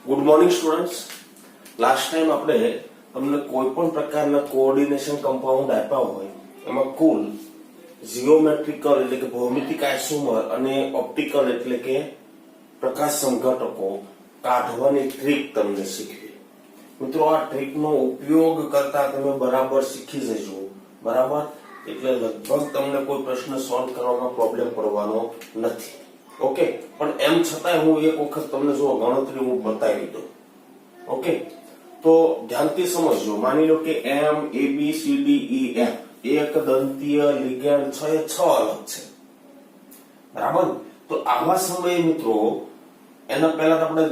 Good morning students. Last time આપણે તમને કોઈ પણ પ્રકારના કોઓર્ડિનેશન કમ્પાઉન્ડ આપ્યા હોય એમાં કુલ જીઓમેટ્રિકલ એટલે કે ભૌમિતિક આઇસોમર અને ઓપ્ટિકલ એટલે કે પ્રકાશ સંઘટકો કાઢવાની ટ્રીક તમને શીખવી. મિત્રો, આ ટ્રીકનો ઉપયોગ કરતા તમે બરાબર શીખી જજો. બરાબર, એટલે લગભગ તમને કોઈ પ્રશ્ન સોલ્વ કરવામાં પ્રોબ્લેમ પડવાનો નથી. ઓકે, પણ એમ છતાંય હું એક વખત તમને જો ગણતરી હું બતાવી દઉં. ઓકે, તો ધ્યાનથી સમજજો. માની લો કે એમ A B C D E F એક દંતીય લિગેન્ડ છે, એ 6 અલગ છે. બરાબર, તો આવા સમયે મિત્રો એના પહેલા આપણે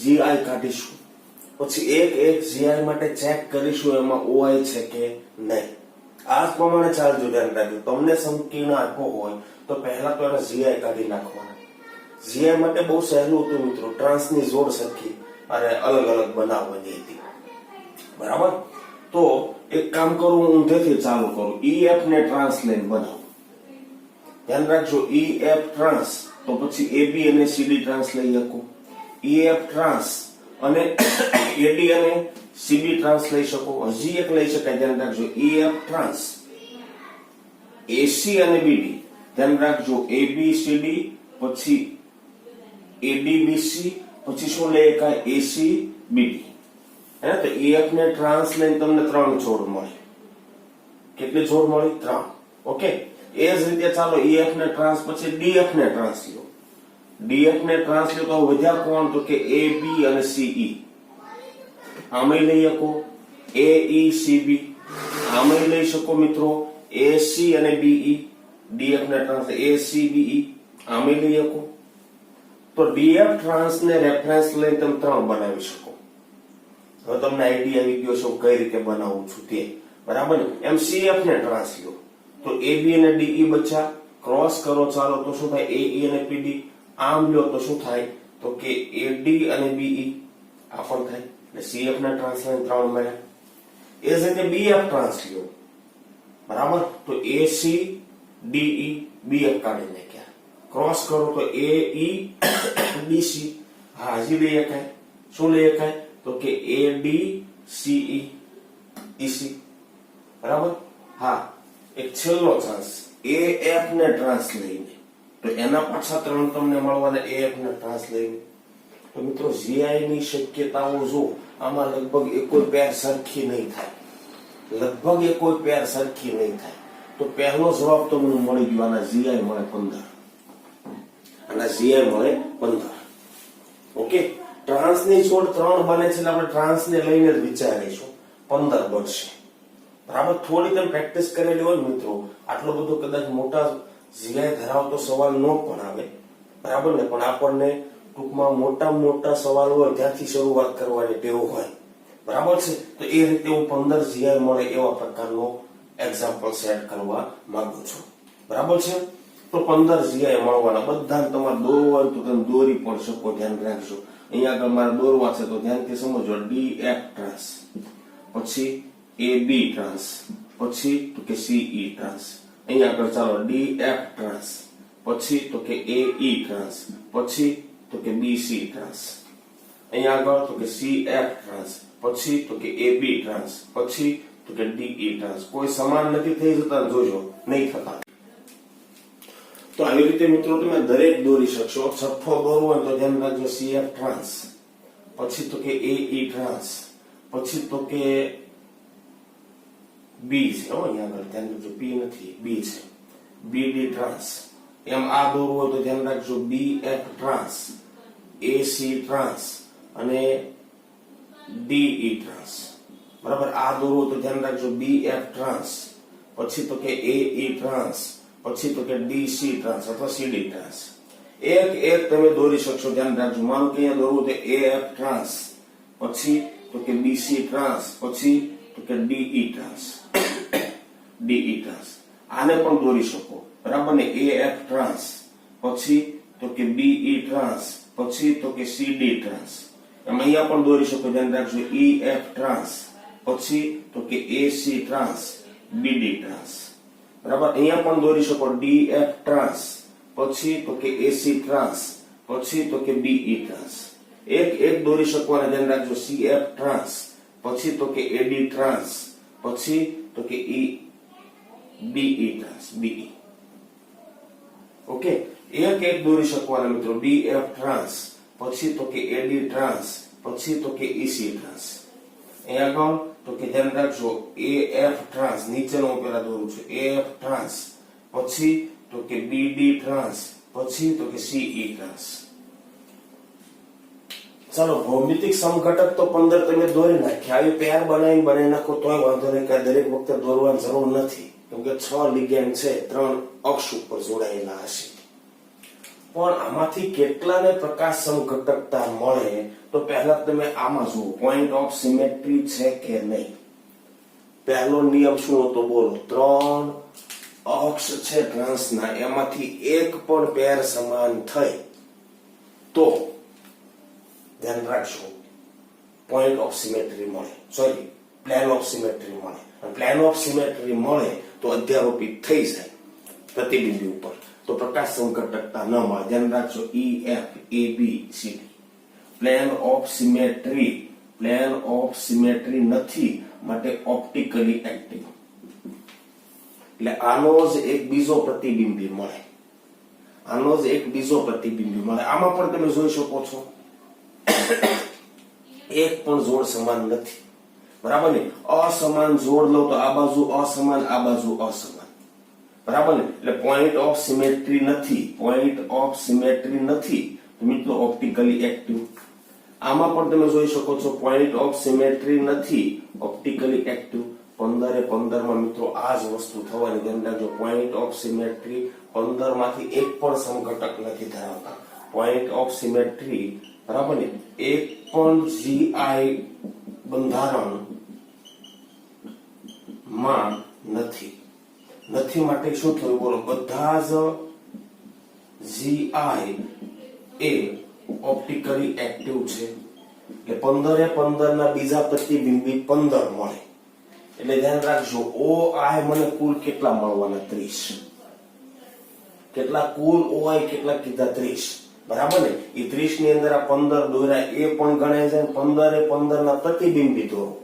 જીઆઈ કાઢીશું, પછી એક એક જીઆઈ માટે ચેક કરીશું એમાં ઓઆઈ છે કે નહીં. આ પ્રમાણે ચાલજો, ધ્યાન રાખજો. તમને સંકીર્ણ આપ્યો હોય તો પહેલા તો એને જીઆઈ કાઢી નાખવાના. જીઆઈ માટે બહુ સહેલું હતું મિત્રો, ટ્રાન્સની જોડ સરખી અને અલગ અલગ બનાવવાની હતી. બરાબર, તો એક કામ કરું, હું ઊંધેથી ચાલુ કરું. ઈએફ ને ટ્રાન્સ લઈને બનાવું. ધ્યાન રાખજો, ઈએફ ટ્રાન્સ તો પછી એબી અને સીડી ટ્રાન્સ લઈ શકો. ઈએફ ટ્રાન્સ અને એડી અને સીબી ટ્રાન્સ લઈ શકો. હજી એક લઈ શકાય, ધ્યાન રાખજો, ઈએફ ટ્રાન્સ એસી અને બીડી. ધ્યાન રાખજો, એબીસીડી પછી એડીબીસી પછી શું લઈ શકાય, એસી બીડી. હે, તો ઈએફ ને ટ્રાન્સ લઈને તમને 3 જોડ મળી. કેટલી જોડ મળી? 3. ઓકે, એ જ રીતે ચાલો ઈએફ ને ટ્રાન્સ પછી ડીએફ ને ટ્રાન્સ લો. ડીએફ ને ટ્રાન્સ લો તો વધ્યા કોણ? તો કે એ બી અને સીઈ. આમાં લઈ શકો એઈ સીબી. આમાં લઈ શકો મિત્રો એસી અને બીઈ. ડીએફ ને ટ્રાન્સ એસીબીઈ. આમાં લઈ શકો. તો ડીએફ ટ્રાન્સ ને રેફરન્સ લઈને તમે 3 બનાવી શકો. હવે તમને આઈડિયા આવી ગયો છે કઈ રીતે બનાવું છું તે. બરાબર ને? એમ સીએફ ને ટ્રાન્સ લો તો એબી અને ડીઈ બચ્ચા, ક્રોસ કરો ચાલો તો શું થાય? એઈ અને પીડી. આમ લ્યો તો શું થાય? તો કે એડી અને બીઈ. આ પણ થાય. એટલે સીએફ ના ટ્રાન્સ લઈને 3 મળ્યા. એ જ રીતે બીએફ ટ્રાન્સ લ્યો. બરાબર, તો એસી ડીઈ બીએફ કાઢી નાખ્યા. ક્રોસ કરો તો એઈ બીસી. હા, હજી લઈ શકાય. શું લઈ શકાય? તો કે એડી સીઈ ઈસી. બરાબર, હા. એક છેલ્લો ચાન્સ, એએફ ને ટ્રાન્સ લઈને, તો એના પાછા 3 તમને મળવાના. એએફ ને ટ્રાન્સ લઈને તો મિત્રો જીઆઈ ની શક્યતાઓ જો આમાં લગભગ એકોય પેર સરખી નહીં થાય. લગભગ એકોય પેર સરખી નહીં થાય. તો પહેલો જવાબ તો મને મળી ગયો. આના જીઆઈ મળે 15. આના જીઆઈ મળે 15. ઓકે, ટ્રાન્સ ની જોડ 3 બને છે એટલે આપણે ટ્રાન્સ ને લઈને જ વિચારીશું. 15 બનશે. બરાબર, થોડી તમે પ્રેક્ટિસ કરેલી હોય મિત્રો, આટલો બધો કદાચ મોટા જીઆઈ ધરાવતો સવાલ ન પણ આવે. બરાબર ને? પણ આપણને ટૂંકમાં મોટા સવાલ હોય ત્યાંથી શરૂઆત કરવાની ટેવ હોય. બરાબર છે? તો એ રીતે હું 15 જીઆઈ મળે એવા પ્રકારનો એક્ઝામ્પલ સેટ કરવા માંગુ છું. બરાબર છે? તો 15 જીઆઈ મળવાના. બધા તમારે દોરવા હોય તો તમે દોરી પણ શકો. ધ્યાન રાખજો, અહીંયા આગળ મારે દોરવા છે તો ધ્યાનથી સમજો. ડીએફ ટ્રાન્સ પછી એબી ટ્રાન્સ પછી તો કે સીઈ ટ્રાન્સ. અહીંયા આગળ ચાલો ડીએફ ટ્રાન્સ પછી તો કે એઈ ટ્રાન્સ પછી તો કે બીસી ટ્રાન્સ. અહીંયા આગળ તો કે સીએફ ટ્રાન્સ પછી તો કે એબી ટ્રાન્સ પછી તો કે ડીઈ ટ્રાન્સ. કોઈ સમાન નથી થઈ જતા, જોજો નહીં થતા. તો આવી રીતે મિત્રો તમે દરેક દોરી શકશો. છઠ્ઠો દોરવો હોય તો ધ્યાન રાખજો, સીએફ ટ્રાન્સ પછી તો કે એઈ ટ્રાન્સ પછી તો કે બી છે. અહીંયા આગળ ધ્યાન રાખજો, પી નથી, બી છે. બીડી ટ્રાન્સ. એમ આ દોરવું હોય તો ધ્યાન રાખજો, બીએફ ટ્રાન્સ એસી ટ્રાન્સ અને ડીઈ ટ્રાન્સ. બરાબર, આ દોરવું તો ધ્યાન રાખજો, બીએફ ટ્રાન્સ પછી તો કે એઈ ટ્રાન્સ પછી તો કે ડીસી ટ્રાન્સ અથવા સીડી ટ્રાન્સ. એક એક તમે દોરી શકશો. ધ્યાન રાખજો, માનો કે અહીંયા દોરવું તો એએફ ટ્રાન્સ પછી તો કે બીસી ટ્રાન્સ પછી તો કે ડીઈ ટ્રાન્સ. ડીઈ ટ્રાન્સ આને પણ દોરી શકો. બરાબર ને? એએફ ટ્રાન્સ પછી તો કે બીઈ ટ્રાન્સ પછી તો કે સીડી ટ્રાન્સ. એમ અહીંયા પણ દોરી શકો. ધ્યાન રાખજો, ઈએફ ટ્રાન્સ પછી તો કે એસી ટ્રાન્સ બીડી ટ્રાન્સ. બરાબર, અહીંયા પણ દોરી શકો. ડીએફ ટ્રાન્સ પછી તો કે એસી ટ્રાન્સ પછી તો કે બીઈ ટ્રાન્સ. એક દોરી શકવાના ધ્યાન રાખજો CF ટ્રાન્સ, પછી તો કે AD ટ્રાન્સ, પછી તો કે BE ટ્રાન્સ, BE. ઓકે, એક દોરી શકવાના મિત્રો BF ટ્રાન્સ, પછી તો કે AD ટ્રાન્સ, પછી તો કે EC ટ્રાન્સ. અહીંયા આગળ તો કે ધ્યાન રાખજો AF ટ્રાન્સ, નીચેનો પેલા દોરું છું AF ટ્રાન્સ, પછી તો કે BD ટ્રાન્સ, પછી તો કે CE ટ્રાન્સ. ચાલો, ભૌમિતિક સમઘટક તો 15 તમે દોરી નાખ્યા. આવી પેર બનાવી નાખો તોય વાંધો નહીં, કે દરેક વખતે દોરવાની જરૂર નથી, કેમ કે 6 લિગેન્ડ છે, 3 અક્ષ ઉપર જોડાયેલા હશે. પણ આમાંથી કેટલાને પ્રકાશ સમઘટકતા મળે, તો પહેલા તમે આમાં જુઓ પોઈન્ટ ઓફ સિમેટ્રી છે કે નહીં. પહેલો નિયમ શું હતો બોલો? 3 અક્ષ છે ટ્રાન્સના, એમાંથી એક પણ પેર સમાન થઈ તો ધ્યાન રાખજો પોઈન્ટ ઓફ સિમેટ્રી મળે, સોરી પ્લેન ઓફ સિમેટ્રી મળે. પ્લેન ઓફ સિમેટ્રી મળે તો અધ્યારોપિત થઈ જાય પ્રતિબિંબી ઉપર, તો પ્રકાશ સમઘટકતા ન મળે. ધ્યાન રાખજો EF AB CD plane of symmetry નથી, માટે ઓપ્ટિકલી એક્ટિવ. એટલે આનો જ એક બીજો પ્રતિબિંબી મળે, આમાં પણ તમે જોઈ શકો છો એક પણ જોડ સમાન નથી, બરાબર ને? અસમાન જોડ લો તો આ બાજુ અસમાન, આ બાજુ અસમાન, બરાબર ને? એટલે પોઈન્ટ ઓફ સિમેટ્રી નથી તો મિત્રો ઓપ્ટિકલી એક્ટિવ. આમાં પણ તમે જોઈ શકો છો પોઈન્ટ ઓફ સિમેટ્રી નથી, ઓપ્ટિકલી એક્ટિવ. 15 માં મિત્રો આ જ વસ્તુ થવાની, ધ્યાન રાખજો. પોઈન્ટ ઓફ સિમેટ્રી 15 માંથી એક પણ સમઘટક નથી ધરાવતા. પોઈન્ટ ઓફ સિમેટ્રી, બરાબર ને? એક પણ GI બંધારણ માં નથી માટે શું થયું બોલો? બધા જ GI એ ઓપ્ટિકલી એક્ટિવ છે. એટલે 15 ના બીજા પ્રતિબિંબી 15 મળે. એટલે ધ્યાન રાખજો OI મને કુલ કેટલા મળવાના? 30. કેટલા કુલ OI કેટલા કીધા? 30, બરાબર ને? એ 30 ની અંદર આ 15 દોર્યા એ પણ ગણાય જાય. 15 ના પ્રતિબિંબી દોરો,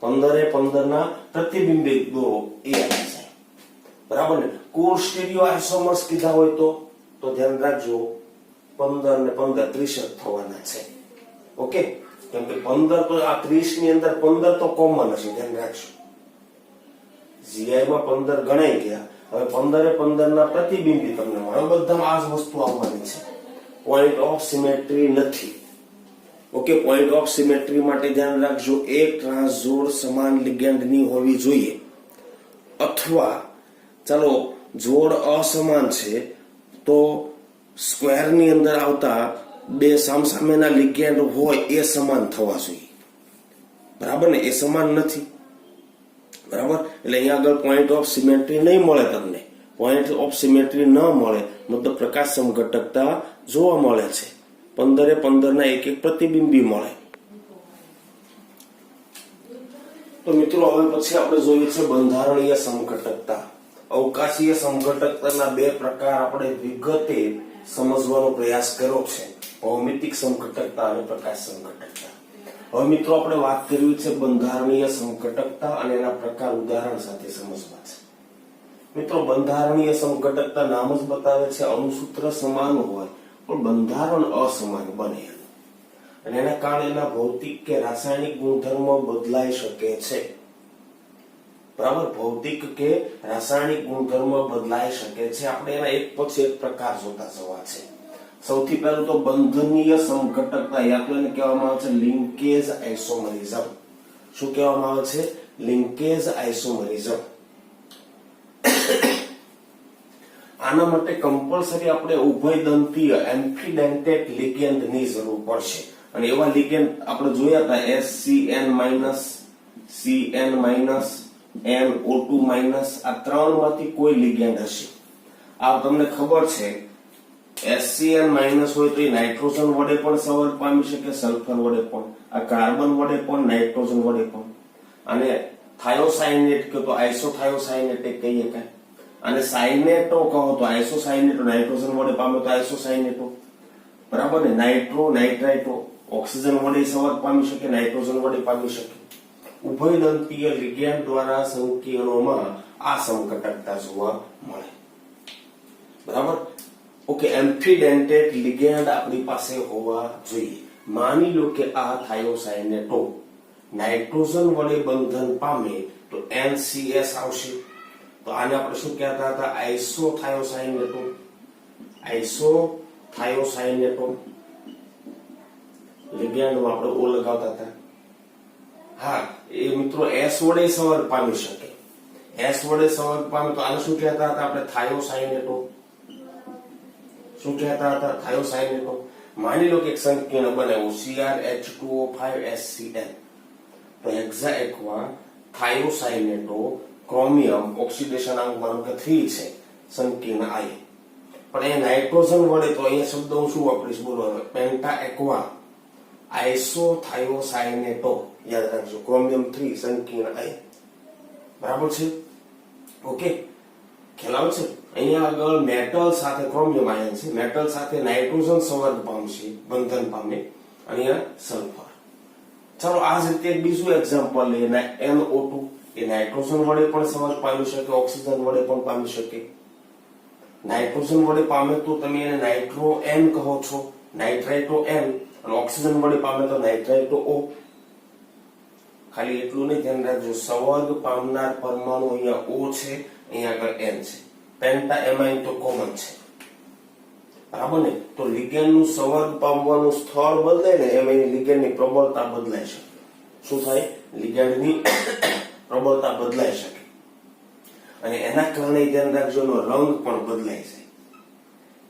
15 ના પ્રતિબિંબી દોરો એ આવી જાય, બરાબર ને? કુલ સ્ટીરિયો આઇસોમર્સ કીધા હોય તો ધ્યાન રાખજો 15 ને 15 30 જ થવાના છે. ઓકે, કેમ કે 15 તો આ 30 ની અંદર 15 તો કોમન હશે, ધ્યાન રાખજો. GI માં 15 ગણાઈ ગયા. હવે 15 ના પ્રતિબિંબી તમને મળે. બધામાં આ જ વસ્તુ આવવાની છે. પોઈન્ટ ઓફ સિમેટ્રી નથી. ઓકે, પોઈન્ટ ઓફ સિમેટ્રી માટે ધ્યાન રાખજો એક ટ્રાન્સજોડ સમાન લિગેન્ડની હોવી જોઈએ, અથવા ચાલો જોડ અસમાન છે તો સ્ક્વેરની અંદર આવતા બે સામસામેના લિગેન્ડ હોય એ સમાન થવા જોઈએ, બરાબર ને? એ સમાન નથી, બરાબર? એટલે અહીંયા આગળ પોઈન્ટ ઓફ સિમેટ્રી નહીં મળે તમને. પોઈન્ટ ઓફ સિમેટ્રી ન મળે મતલબ પ્રકાશ સમઘટકતા જોવા મળે છે. 15 ના એક પ્રતિબિંબી મળે. તો મિત્રો હવે પછી આપણે જોઈએ છે બંધારણીય સમઘટકતા. અવકાશીય સમઘટકતાના બે પ્રકાર આપણે વિગતે સમજવાનો પ્રયાસ કર્યો છે, ભૌમિતિક સમઘટકતા અને પ્રકાશ સમઘટકતા. હવે મિત્રો આપણે વાત કરવી છે બંધારણીય સમઘટકતા અને એના પ્રકાર ઉદાહરણ સાથે સમજવા છે. મિત્રો બંધારણીય સમઘટકતા નામ જ બતાવે છે અણુસૂત્ર સમાન હોય પણ બંધારણ અસમાન બને, અને એના કારણે એના ભૌતિક કે રાસાયણિક ગુણધર્મો બદલાઈ શકે છે, બરાબર? ભૌતિક કે રાસાયણિક ગુણધર્મો બદલાઈ શકે છે. આપણે એના એક પછી એક પ્રકાર જોતા જવા છે. સૌથી પહેલું તો બંધનીય સમઘટકતા, યા તો એને કહેવામાં આવે છે લિંકેજ આઇસોમરિઝમ. શું કહેવામાં આવે છે? લિંકેજ આઇસોમરિઝમ. આના માટે કમ્પલસરી આપણે ઉભયદંતીય એમ્ફીડેન્ટેટ લિગેન્ડ ની જરૂર પડશે, અને એવા લિગેન્ડ આપણે જોયા હતા SCN-CN-NO2- આ ત્રણ માંથી કોઈ લિગેન્ડ હશે. આ તમને ખબર છે SCN- હોય તો એ નાઇટ્રોજન વડે પણ સંવર્ગ પામી શકે, સલ્ફર વડે પણ, આ કાર્બન વડે પણ, નાઇટ્રોજન વડે પણ. અને થાયોસાયનેટ કહો તો આઇસોથાયોસાયનેટ કહીએ કાંઈ, અને સાયનેટો કહો તો આઇસોસાયનેટો, નાઇટ્રોજન વડે પામે તો આઇસોસાયનેટો, બરાબર ને? નાઇટ્રો નાઇટ્રાઇટો ઓક્સિજન વડે સંવર્ગ પામી શકે, નાઇટ્રોજન વડે પામી શકે. ઉભયદંતીય લિગેન્ડ દ્વારા સંકીર્ણોમાં આ સમઘટકતા જોવા મળે. બરાબર. ઓકે, એમ્ફીડેન્ટેડ લિગેન્ડ આપણી પાસે હોવા જોઈએ. માની લો કે આ થાયોસાયનેટો નાઇટ્રોજન વડે બંધન પામે તો NCS આવશે. તો આને આપણે શું કહેતા હતા? આઇસોથાયોસાયનેટો. આઇસોથાયોસાયનેટો લિગેન્ડમાં આપણે ઓ લગાવતા હતા. હા, એ મિત્રો S વડે સંવર્ગ પામી શકે. S વડે સંવર્ગ પામે તો આને શું કહેતા હતા આપણે? થાયોસાયનેટો. શું કહેતા હતા? થાયોસાયનેટો. માની લો કે એક સંકીર્ણ બનાવ્યું CrH2O5SCl, તો હેક્ઝા એક્વા થાયોસાયનેટો ક્રોમિયમ ઓક્સિડેશન અંક માનો કે 3 છે સંકીર્ણ આયન, પણ એ નાઇટ્રોજન વડે તો અહીંયા શબ્દ હું શું વાપરીશ બોલો? પેન્ટા એક્વા આઇસોથાયોસાયનેટો. યાદ રાખજો, ક્રોમિયમ 3 સંકીર્ણ આયન. બરાબર છે? ઓકે, ખ્યાલ આવે છે? અહીંયા આગળ મેટલ સાથે ક્રોમિયમ આયન છે, મેટલ સાથે નાઇટ્રોજન સંવર્ગ પામશે, બંધન પામે, અને અહીંયા સલ્ફર. ચાલો આ જ રીતે એક બીજું એક્ઝામ્પલ લઈએ. NO2 એ નાઇટ્રોજન વડે પણ સંવર્ગ પામી શકે, ઓક્સિજન વડે પણ પામી શકે. નાઇટ્રોજન વડે પામે તો તમે એને નાઇટ્રો N કહો છો, નાઇટ્રાઇટો N, અને ઓક્સિજન વડે પામે તો નાઇટ્રાઇટો O. ખાલી એટલું નહીં ધ્યાન રાખજો, સંવર્ગ પામનાર પરમાણુ અહીંયા O છે, અહીંયા આગળ N છે. પેન્ટા એમાઇન તો કોમન છે. બરાબર ને? તો લિગેન્ડનું સંવર્ગ પામવાનું સ્થળ બદલાય ને એમ એની લિગેન્ડની પ્રબળતા બદલાઈ શકે. શું થાય? લિગેન્ડની પ્રબળતા બદલાઈ શકે, અને એના કારણે ધ્યાન રાખજો એનો રંગ પણ બદલાય છે.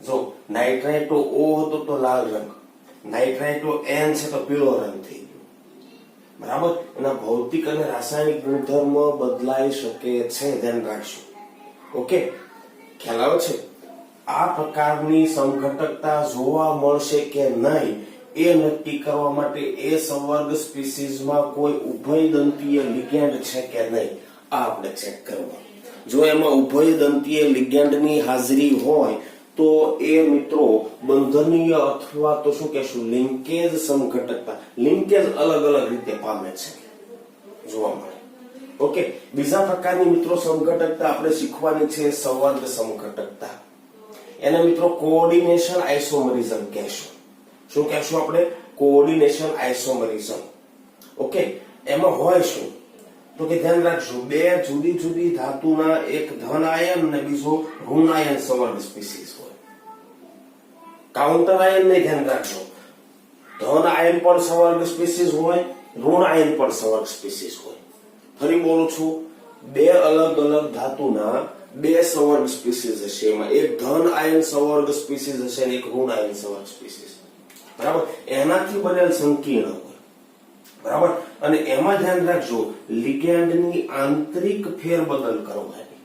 જો નાઇટ્રાઇટો O હતો તો લાલ રંગ, નાઇટ્રાઇટો N છે તો પીળો રંગ થઈ ગયો. બરાબર? એના ભૌતિક અને રાસાયણિક ગુણધર્મ બદલાઈ શકે છે, ધ્યાન રાખજો. ઓકે, ખ્યાલ આવે છે? આ પ્રકારની સમઘટકતા જોવા મળશે કે નહીં એ નક્કી કરવા માટે એ સંવર્ગ સ્પીસીઝમાં કોઈ ઉભયદંતીય લિગેન્ડ છે કે નહીં આ આપણે ચેક કરવું. જો એમાં ઉભયદંતીય લિગેન્ડની હાજરી હોય તો એ મિત્રો બંધનીય અથવા તો શું કહેશું લિંકેજ સમઘટકતા, લિંકેજ અલગ અલગ રીતે પામે છે, જોવા મળે. ઓકે, બીજા પ્રકારની મિત્રો સમઘટકતા આપણે શીખવાની છે સંવર્ગ સમઘટકતા. એને મિત્રો કોઓર્ડિનેશન આઇસોમરિઝમ કહેશું. શું કહેશું આપણે? કોઓર્ડિનેશન આઇસોમરિઝમ. ઓકે, એમાં હોય શું તો કે ધ્યાન રાખજો, બે જુદી જુદી ધાતુના એક ધન આયન અને બીજો ઋણ આયન સંવર્ગ સ્પીસીઝ હોય. કાઉન્ટર આયન ને ધ્યાન રાખજો, ધન આયન પણ સંવર્ગ સ્પીસીઝ હોય, ઋણ આયન પણ સંવર્ગ સ્પીસીઝ હોય. ફરી બોલું છું, બે અલગ અલગ ધાતુના બે સંવર્ગ સ્પીસીઝ હશે, એમાં એક ધન આયન સંવર્ગ સ્પીસીઝ હશે અને એક ઋણ આયન સંવર્ગ સ્પીસીઝ. બરાબર? એનાથી બનેલ સંકીર્ણ હોય. બરાબર? અને એમાં ધ્યાન રાખજો લિગેન્ડની આંતરિક ફેરબદલ કરવાની.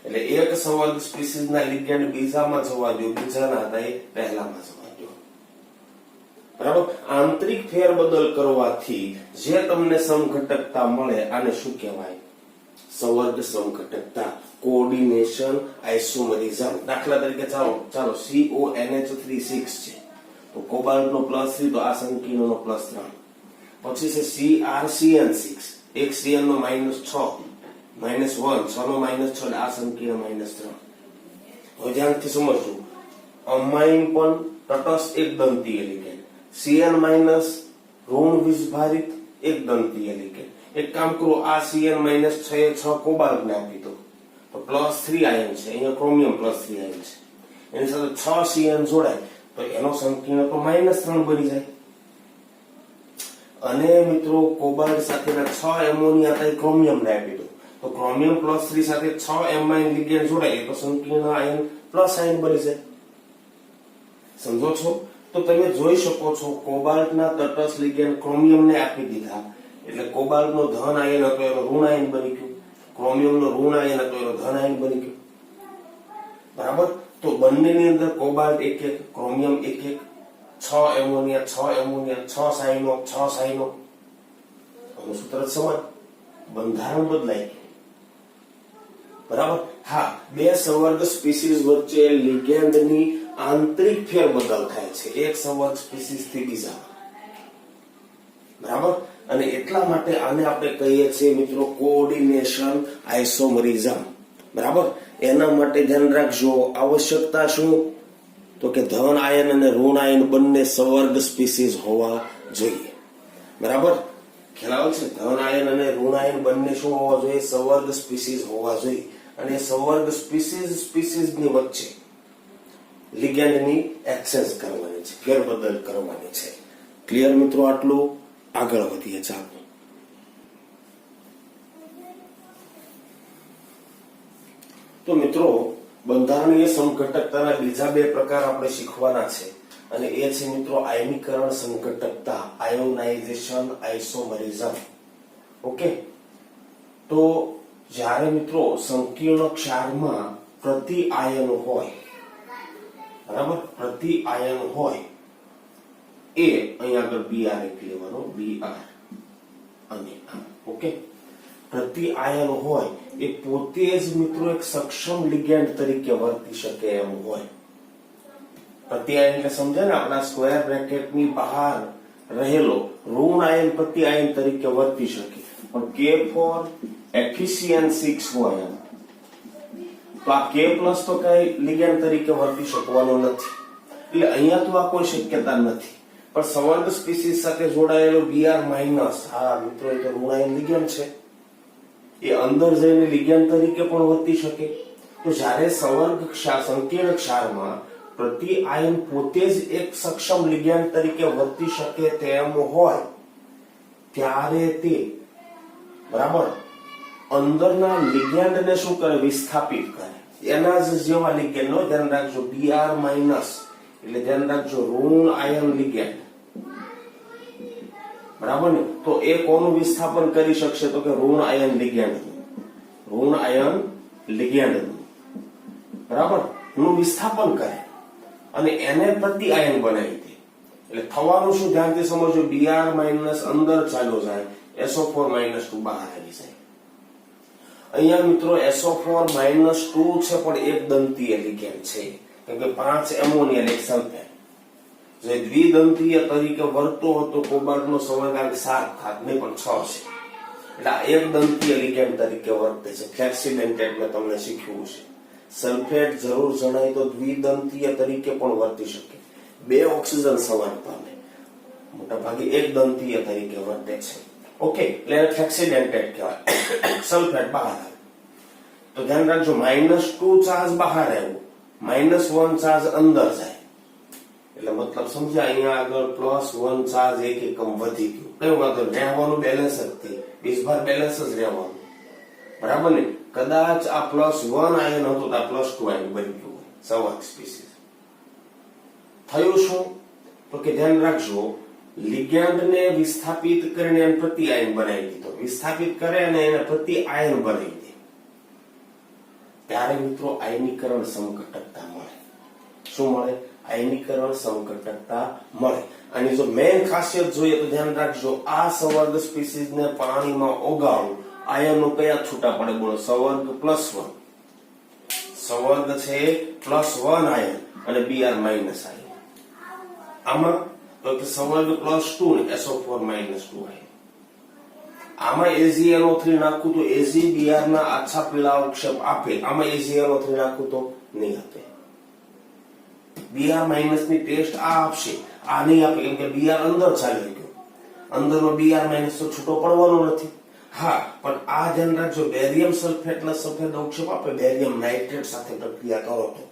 એટલે એક સંવર્ગ સ્પીસીઝના લિગેન્ડ બીજામાં જવા દો, બીજાના હતા એ પહેલામાં જવા દો. બરાબર? આંતરિક ફેરબદલ કરવાથી જે તમને સમઘટકતા મળે આને શું કહેવાય? સંવર્ગ સમઘટકતા, કોઓર્ડિનેશન આઇસોમરિઝમ. દાખલા તરીકે ચાલો CONH36 છે તો કોબાલ્ટ નો +3 તો આ સંકીર્ણ નો +3. પછી છે CrCN6, એક CN નો -6, -1, 6 નો -6 એટલે આ સંકીર્ણ -3. હવે ધ્યાનથી સમજજો, અમાઇન પણ તટસ્થ એક દંતીય લિગેન્ડ, CN- ઋણ વિષભારિત એક દંતીય લિગેન્ડ. એક કામ કરો, આ CN- 6 એ 6 કોબાલ્ટ ને આપી દો તો +3 આયન છે, અહીંયા ક્રોમિયમ +3 આયન છે, એની સાથે 6 CN જોડાય તો એનો સંકીર્ણ તો -3 બની જાય. અને મિત્રો કોબાલ્ટ સાથેના 6 એમોનિયા હતા ક્રોમિયમ ને આપી દો તો ક્રોમિયમ +3 સાથે 6 એમાઇન લિગેન્ડ જોડાય તો સંકીર્ણ આયન પ્લસ આયન બની જાય. સમજો છો? તો તમે જોઈ શકો છો કોબાલ્ટના તટસ્થ લિગેન્ડ ક્રોમિયમ ને આપી દીધા એટલે કોબાલ્ટ નો ધન આયન હતો એનો ઋણ આયન બની ગયું, ક્રોમિયમ નો ઋણ આયન હતો એનો ધન આયન બની ગયું. બરાબર? તો બંનેની અંદર કોબાલ્ટ 1-1, ક્રોમિયમ 1-1, 6 એમોનિયા 6 સાઇનો 6 સાઇનો. સૂત્ર સમાન, બંધારણ બદલાય. બરાબર? હા, બે સંવર્ગ સ્પીસીઝ વચ્ચે લિગેન્ડની આંતરિક ફેરબદલ થાય છે એક સંવર્ગ સ્પીસીઝ થી બીજામાં. બરાબર. અને એટલા માટે આને આપણે કહીએ છીએ મિત્રો કોઓર્ડિનેશન આઇસોમરિઝમ. બરાબર. એના માટે ધ્યાન રાખજો, આવશ્યકતા શું? તો કે ધન આયન અને ઋણ આયન બંને સવર્ગ સ્પીસીઝ હોવા જોઈએ. બરાબર. ખ્યાલ આવે છે? ધન આયન અને ઋણ આયન બંને શું હોવા જોઈએ? સવર્ગ સ્પીસીઝ હોવા જોઈએ. અને સવર્ગ સ્પીસીઝની વચ્ચે લિગેન્ડની એક્સચેન્જ કરવાની છે, ફેરબદલ કરવાની છે. ક્લિયર મિત્રો? આટલું. આગળ વધીએ. ચાલો. તો મિત્રો બંધારણીય સમઘટકતાના બીજા બે પ્રકાર આપણે શીખવાના છે અને એ છે મિત્રો આયનીકરણ સમઘટકતા, આયોનાઇઝેશન આઇસોમરિઝમ. ઓકે. તો જ્યારે મિત્રો સંકીર્ણ ક્ષારમાં પ્રતિ આયન હોય, બરાબર, પ્રતિ આયન હોય એ અહીંયા આગળ બીઆર એક લેવાનો, બીઆર અને ઓકે. પ્રતિ આયન હોય એ પોતે જ મિત્રો એક સક્ષમ લિગેન્ડ તરીકે વર્તી શકે એમ હોય. પ્રતિ આયન એટલે સમજાય ને, આપણા સ્ક્વેર બ્રેકેટની બહાર રહેલો ઋણ આયન પ્રતિ આયન તરીકે વર્તી શકે. પણ કે ફોર એફિશિયન્સી હોય તો આ કે પ્લસ તો કઈ લિગેન્ડ તરીકે વર્તી શકવાનું નથી. એટલે અહીંયા તો આ કોઈ શક્યતા નથી. પણ સવર્ગ સ્પીસીઝ સાથે જોડાયેલો બીઆર માઇનસ, હા મિત્રો એ તો ઋણ આયન લિગેન્ડ છે, એ અંદર જઈને લિગેન્ડ તરીકે પણ વર્તી શકે. તો જ્યારે સવર્ગ ક્ષાર, સંકીર્ણ ક્ષારમાં પ્રતિ આયન પોતે જ એક સક્ષમ લિગેન્ડ તરીકે વર્તી શકે તેમ હોય ત્યારે તે, બરાબર, અંદરના લિગેન્ડને શું કરે? વિસ્થાપિત કરે. એના જ જેવા લિગેન્ડ નો ધ્યાન રાખજો, બીઆર માઇનસ એટલે ધ્યાન રાખજો ઋણ આયન લિગેન્ડ. બરાબર ને? તો એ કોનું વિસ્થાપન કરી શકશે? તો કે ઋણ આયન લિગેન્ડ, ઋણ આયન લિગેન્ડ, બરાબર, નું વિસ્થાપન કરે અને એને પ્રતિ આયન બનાવી દે. એટલે થવાનું શું? ધ્યાનથી સમજો, બીઆર માઇનસ અંદર ચાલ્યો જાય, SO4-2 બહાર આવી જાય. અહીંયા મિત્રો SO4-2 છે પણ એક દંતીય લિગેન્ડ છે, કેમ કે 5 એમોનિયલ એક સલ્ફેટ જે દ્વિદંતીય તરીકે વર્તો હતો કોબાલ્ટનો સંવેગાંક 7 થાત, નહીં પણ 6 છે. એટલે આ એક દંતીય લિગેન્ડ તરીકે વર્તે છે. ફ્લેક્સિડેન્ટેડ મેં તમને શીખ્યું છે. સલ્ફેટ જરૂર જણાય તો દ્વિદંતીય તરીકે પણ વર્તી શકે. 2 ઓક્સિજન સંવાદ પામે, મોટા ભાગે એક દંતીય તરીકે વર્તે છે. ઓકે. એટલે ફ્લેક્સિડેન્ટેડ કહેવાય. સલ્ફેટ બહાર આવે તો ધ્યાન રાખજો, -2 ચાર્જ બહાર આવ્યો, -1 ચાર્જ અંદર જાય. એટલે મતલબ સમજ્યા? અહીંયા આગળ +1 ચાર્જ એક એકમ વધી ગયું. કઈ વાંધો? રહેવાનું બેલેન્સ જ થઈ, બીજભાર બેલેન્સ જ રહેવાનું. બરાબર ને? કદાચ આ +1 આયન હતું તો આ +2 આયન બની ગયું સવર્ગ સ્પીસીઝ. થયું શું? તો કે ધ્યાન રાખજો, લિગેન્ડને વિસ્થાપિત કરીને એને પ્રતિ આયન બનાવી દીધો. વિસ્થાપિત કરે અને એને પ્રતિ આયન બનાવી દે ત્યારે મિત્રો આયનીકરણ સમઘટકતા મળે. શું મળે? આયનીકરણ સમઘટકતા મળે. આની જો મેઇન ખાસિયત જોઈએ તો ધ્યાન રાખજો, આ સવર્ગ સ્પીસીઝને પાણીમાં ઓગાળો, આયનો કયા છૂટા પડે? બોલો. સવર્ગ +1, સવર્ગ છે +1 આયન અને બીઆર માઇનસ આયન. આમાં તો કે સવર્ગ +2 ને SO4-2 આયન. આમાં AgNO3 નાખું તો AgBr ના આછા પીળા અવક્ષેપ આપે, આમાં AgNO3 નાખું તો નહીં આપે. Br માઇનસ ની ટેસ્ટ આ આપશે, આ નહીં આપે, કેમ કે Br અંદર ચાલી ગયો. અંદરનો Br માઇનસ તો છૂટો પડવાનો નથી. હા, પણ આ ધ્યાન રાખજો, બેરિયમ સલ્ફેટના સફેદ અવક્ષેપ આપે, બેરિયમ નાઇટ્રેટ સાથે પ્રક્રિયા કરો તો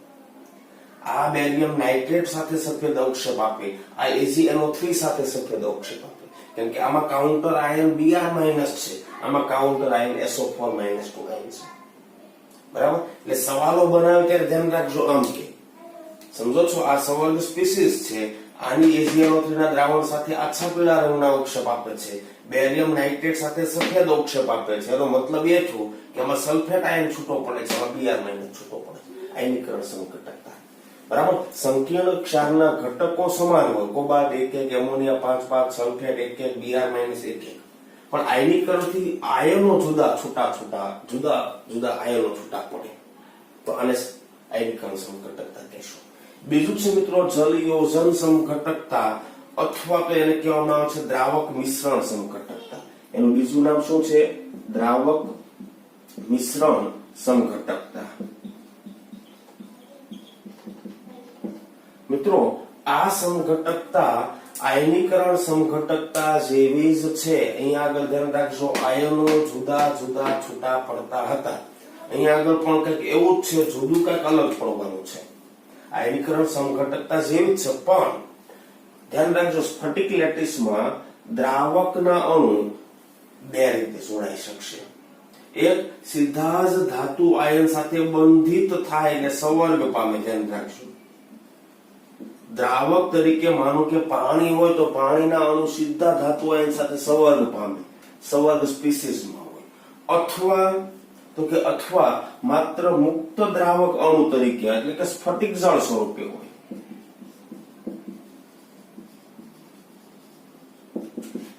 આ બેરિયમ નાઇટ્રેટ સાથે સફેદ અવક્ષેપ આપે, આ AgNO3 સાથે સફેદ અવક્ષેપ આપે, કેમ કે આમાં કાઉન્ટર આયન Br માઇનસ છે, આમાં કાઉન્ટર આયન SO4-2 આયન છે. બરાબર? એટલે સવાલો બનાવે ત્યારે ધ્યાન રાખજો આમ કે સમજો છો, આ સવર્ગ સ્પીસીઝ છે, આની AgNO3 ના દ્રાવણ સાથે આછા પીળા રંગના અવક્ષેપ આપે છે, બેરિયમ નાઇટ્રેટ સાથે સફેદ અવક્ષેપ આપે છે. એનો મતલબ એ થયો કે આમાં સલ્ફેટ આયન છૂટો પડે છે, આમાં Br માઇનસ છૂટો પડે છે. આયનીકરણ સમઘટકતા. બરાબર? સંકીર્ણ ક્ષારના ઘટકો સમાન હોય, cobalt 1-1, ammonia 5-5, sulphate 1-1, Br minus 1-1, પણ આયનીકરણથી આયનો જુદા જુદા આયનો છૂટા પડે તો આને આયનીકરણ સમઘટકતા કહેશું. બીજું છે મિત્રો જલ યોજન સમઘટકતા અથવા તો એને કહેવામાં આવે છે દ્રાવક મિશ્રણ સમઘટકતા. એનું બીજું નામ શું છે? દ્રાવક મિશ્રણ સમઘટકતા. મિત્રો આ સમઘટકતા આયનીકરણ સમઘટકતા જેવી જ છે. અહીંયા આગળ ધ્યાન રાખજો, આયનો જુદા જુદા છૂટા પડતા હતા. અહીંયા આગળ પણ કંઈક એવું જ છે, જુદું કંઈક અલગ પડવાનું છે. આયનીકરણ સમઘટકતા જેવી જ છે, પણ ધ્યાન રાખજો સ્ફટિક લેટિસમાં દ્રાવકના અણુ બે રીતે જોડાઈ શકશે. એક સીધા જ ધાતુ આયન સાથે બંધિત થાય અને સંવર્ગ પામે. ધ્યાન રાખજો, દ્રાવક તરીકે માનો કે પાણી હોય તો પાણીના અણુ સીધા ધાતુ આયન સાથે સંવર્ગ પામે, સંવર્ગ સ્પીસીસમાં હોય. અથવા માત્ર મુક્ત દ્રાવક અણુ તરીકે એટલે કે સ્ફટિક જળ સ્વરૂપે હોય.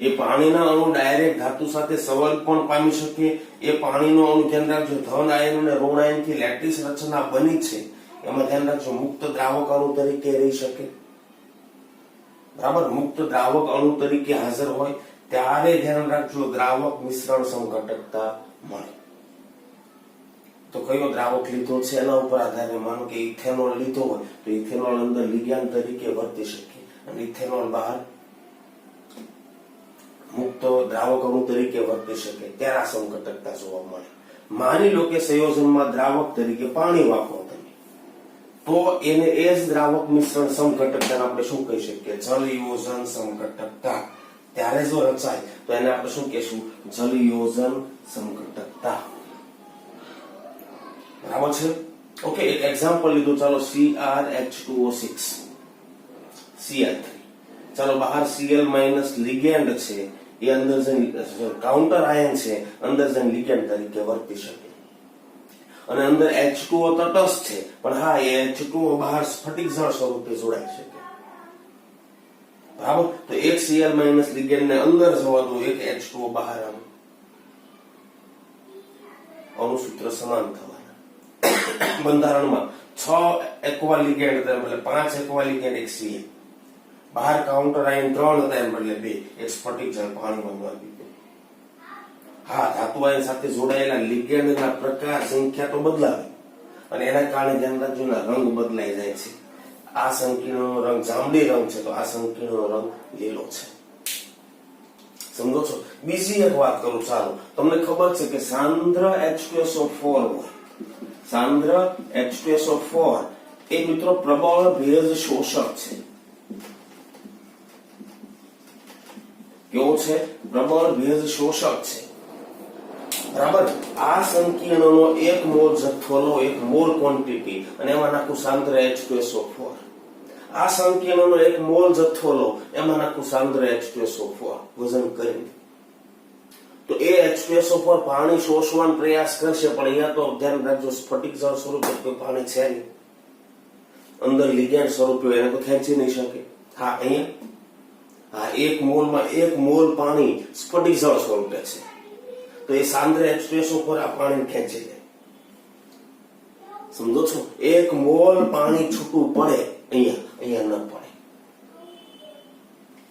એ પાણીના અણુ ડાયરેક્ટ ધાતુ સાથે સંવર્ગ પણ પામી શકે. એ પાણીનો અણુ ધ્યાન રાખજો ધન આયન અને ઋણ આયનથી લેટિસ રચના બની છે, એમાં ધ્યાન રાખજો મુક્ત દ્રાવક અણુ તરીકે રહી શકે. બરાબર, મુક્ત દ્રાવક અણુ તરીકે હાજર હોય ત્યારે ધ્યાન રાખજો દ્રાવક મિશ્રણ સમઘટકતા મળે. તો કયો દ્રાવક લીધો છે એના ઉપર આધારે, માનો કે ઇથેનોલ લીધો હોય તો ઇથેનોલ અંદર લિગ્યાન્ડ તરીકે વર્તી શકે અને ઇથેનોલ બહાર મુક્ત દ્રાવક અણુ તરીકે વર્તી શકે, ત્યારે આ સમઘટકતા જોવા મળે. માની લો કે સંયોજનમાં દ્રાવક તરીકે પાણી વાપરો તમે, તો એને એ જ દ્રાવક મિશ્રણ સમઘટકતા આપણે શું કહી શકીએ? જલયોજન સમઘટકતા. ત્યારે જો રચાય તો એને આપણે શું કહેશું? જલયોજન સમઘટકતા. બરાબર છે? ઓકે, એક એક્ઝામ્પલ લીધું, ચાલો CrH2O6 Cl3. ચાલો બહાર Cl માઇનસ લિગેન્ડ છે, એ અંદર જે કાઉન્ટર આયન છે અંદર જઈને લિગેન્ડ તરીકે વર્તી શકે, અને અંદર H2O તટસ્થ છે, પણ હા એ H2O બહાર સ્ફટિક જળ સ્વરૂપે જોડાઈ શકે. બરાબર, તો એક Cl માઇનસ લિગેન્ડ ને અંદર જવા દો, એક H2O બહાર આવે, અણુસૂત્ર સમાન થવાના. બંધારણમાં 6 એક્વા લિગેન્ડ હતા એટલે 5 એક્વા લિગેન્ડ એક Cl, બહાર કાઉન્ટર આયન 3 હતા એમ બદલે 2, એક સ્ફટિક જળ પાણીમાં આવી ગયું. હા, ધાતુ આયન સાથે જોડાયેલા લિગેન્ડના પ્રકાર સંખ્યા તો બદલાવે અને એના કારણે ધ્યાન રાખજો રંગ બદલાઈ જાય છે. આ સંકીર્ણનો રંગ જાંબલી રંગ છે તો આ સંકીર્ણનો રંગ લીલો છે. સમજો છો? બીજી એક વાત કરું, ચાલો તમને ખબર છે કે સાંદ્ર H2SO4 હોય, સાંદ્ર H2SO4 એ મિત્રો પ્રબળ ભેજ શોષક છે. કેવો છે? પ્રબળ ભેજ શોષક છે. બરાબર, આ સંકીર્ણનો 1 મોલ જથ્થો લો, 1 મોલ ક્વોન્ટિટી, અને એમાં નાખું સાંદ્ર H2SO4. આ સંકીર્ણનો 1 મોલ જથ્થો લો, એમાં નાખું સાંદ્ર H2SO4 વજન કરીને, તો એ H2SO4 પાણી શોષવાનો પ્રયાસ કરશે, પણ અહીંયા તો ધ્યાન રાખજો સ્ફટિક જળ સ્વરૂપે કોઈ પાણી છે નહીં, અંદર લિગેન્ડ સ્વરૂપે એને તો ખેંચી નહીં શકે. હા, અહીંયા 1 મોલમાં 1 મોલ પાણી સ્ફટિક જળ સ્વરૂપે છે, તો એ સાંદ્ર H2SO4 આ પાણી ખેંચી લે. સમજો છો? 1 મોલ પાણી છૂટું પડે, અહીંયા ન પડે.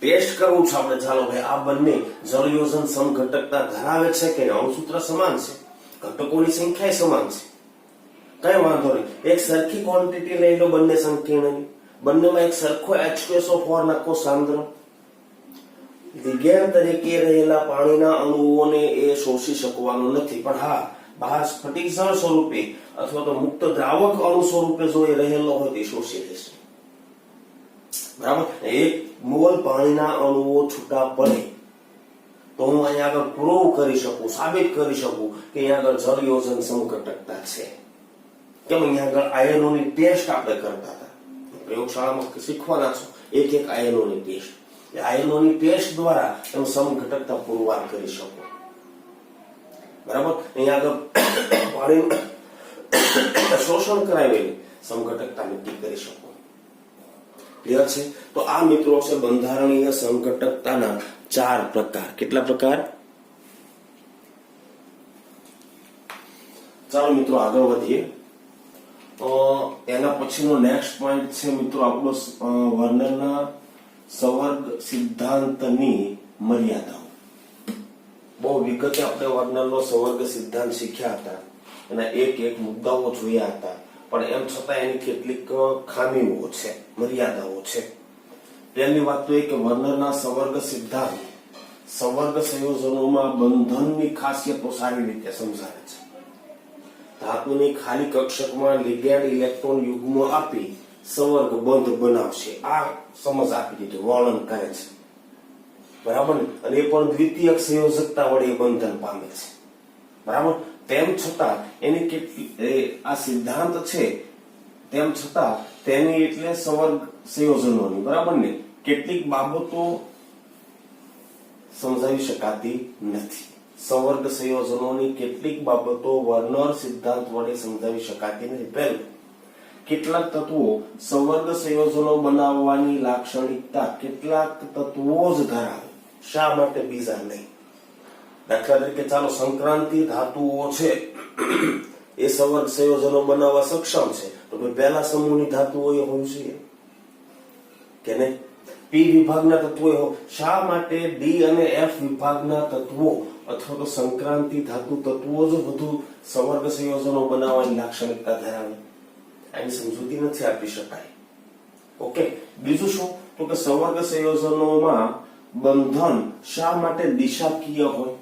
ટેસ્ટ કરવું છે આપણે, ચાલો ભાઈ આ બંને જળયોજન સમઘટકતા ધરાવે છે કે અણુસૂત્ર સમાન છે, ઘટકોની સંખ્યા સમાન છે, કઈ વાંધો નહીં. એક સરખી ક્વોન્ટિટી લઈ લો બંને સંકીર્ણની, બંનેમાં એક સરખો H2SO4 નાખો સાંદ્ર. લિગેન્ડ તરીકે રહેલા પાણીના અણુઓને એ શોષી શકવાનું નથી, પણ હા બહાર સ્ફટિક જળ સ્વરૂપે અથવા તો મુક્ત દ્રાવક અણુ સ્વરૂપે જો એ રહેલો હોય તે શોષી લેશે. બરાબર, 1 મોલ પાણીના અણુઓ છૂટા પડે તો હું અહીંયા આગળ પ્રૂવ કરી શકું, સાબિત કરી શકું કે અહીંયા આગળ જળયોજન સમઘટકતા છે. કેમ? અહીંયા આગળ આયનોની ટેસ્ટ આપણે કરતા હતા, પ્રયોગશાળામાં શીખવાના છો, એક આયનોની ટેસ્ટ. આયનોની ટેસ્ટ દ્વારા તમે સમઘટકતા પુરવાર કરી શકો. બરાબર, અહીંયા આગળ પાણી શોષણ કરાવેલી સમઘટકતા નક્કી કરી શકો. ક્લિયર છે? તો આ મિત્રો છે બંધારણીય સમઘટકતાના 4 પ્રકાર. કેટલા પ્રકાર? ચાલો મિત્રો આગળ વધીએ. એના પછીનો નેક્સ્ટ પોઈન્ટ છે મિત્રો આપણો વર્નરના સંવર્ગ સિદ્ધાંતની મર્યાદાઓ. બહુ વિગતે આપણે વર્નરનો સંવર્ગ સિદ્ધાંત શીખ્યા હતા, એના એક મુદ્દાઓ જોયા હતા, પણ એમ છતાં એની કેટલીક ખામીઓ છે, મર્યાદાઓ છે. પહેલી વાત તો એ કે વર્નરના સંવર્ગ સિદ્ધાંત સંવર્ગ સંયોજનોમાં બંધનની ખાસિયતો સારી રીતે સમજાવે છે. ધાતુની ખાલી કક્ષકમાં લિગેન્ડ ઇલેક્ટ્રોન યુગ્મ આપી સંવર્ગ બંધ બનાવશે, આ સમજ આપી દીધું, વર્ણન કરે છે. બરાબર ને? અને એ પણ દ્વિતીયક સંયોજકતા વડે બંધન પામે છે. બરાબર? તેમ છતાં એની કેટલી આ સિદ્ધાંત છે, તેમ છતાં તેની એટલે સંવર્ગ સંયોજનોની, બરાબર ને, કેટલીક બાબતો સમજાવી શકાતી નથી. સંવર્ગ સંયોજનોની કેટલીક બાબતો વર્નર સિદ્ધાંત વડે સમજાવી શકાતી નથી. પહેલું, કેટલાક તત્વો સંવર્ગ સંયોજનો બનાવવાની લાક્ષણિકતા કેટલાક તત્વો જ ધરાવે, શા માટે બીજા નહીં? દાખલા તરીકે ચાલો સંક્રાંતિ ધાતુઓ છે એ સંવર્ગ સંયોજનો બનાવવા સક્ષમ છે, તો પહેલા સમૂહની ધાતુઓ એ હોવી જોઈએ કે નહીં? પી વિભાગના તત્વો, શા માટે ડી અને એફ વિભાગના તત્વો અથવા તો સંક્રાંતિ ધાતુ તત્વો જ વધુ સંવર્ગ સંયોજનો બનાવવાની લાક્ષણિકતા ધરાવે? આની સમજૂતી નથી આપી શકાય. ઓકે. બીજું શું? તો કે સંવર્ગ સંયોજનોમાં બંધન શા માટે દિશાકીય હોય?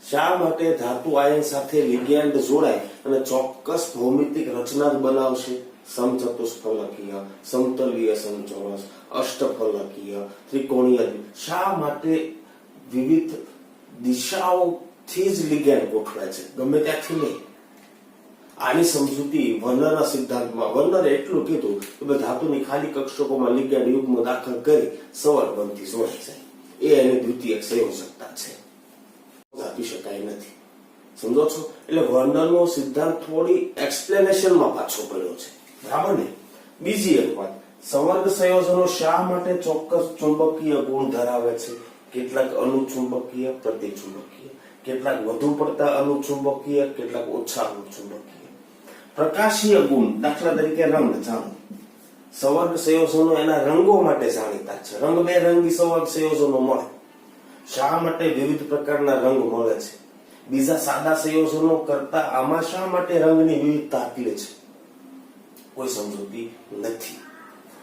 શા માટે ધાતુ આયન સાથે લિગેન્ડ જોડાય અને ચોક્કસ ભૌમિતિક રચના જ બનાવશે? સમચતુષ્ફલકીય, સમતલીય સમચોરસ, અષ્ટફલકીય, ત્રિકોણીય. શા માટે વિવિધ દિશાઓથી જ લિગેન્ડ ગોઠવાય છે, ગમે ત્યાંથી નહીં? આની સમજૂતી વર્નરના સિદ્ધાંતમાં વર્નરે એટલું કીધું કે ધાતુની ખાલી કક્ષકોમાં લિગેન્ડ યુગ્મ દાખલ કરી સંવર્ગ બંધથી જોડાય છે, એ એની દ્વિતીયક સંયોજકતા છે, આપી શકાય નથી. સમજો છો? એટલે વર્નરનો સિદ્ધાંત થોડી એક્સપ્લેનેશનમાં પાછો પડ્યો છે. બરાબર ને? બીજી એક વાત, સંવર્ગ સંયોજનો શા માટે ચોક્કસ ચુંબકીય ગુણ ધરાવે છે? કેટલાક અનુચુંબકીય, પ્રતિચુંબકીય, કેટલાક વધુ પડતા અનુચુંબકીય, કેટલાક ઓછા અનુચુંબકીય. પ્રકાશીય ગુણ, દાખલા તરીકે રંગ. જાણો, સંવર્ગ સંયોજનો એના રંગો માટે જાણીતા છે. રંગબેરંગી સંવર્ગ સંયોજનો મળે. શા માટે વિવિધ પ્રકારના રંગ મળે છે? બીજા સાદા સંયોજનો કરતા આમાં શા માટે રંગની વિવિધતા આપેલી છે? કોઈ સમજૂતી નથી.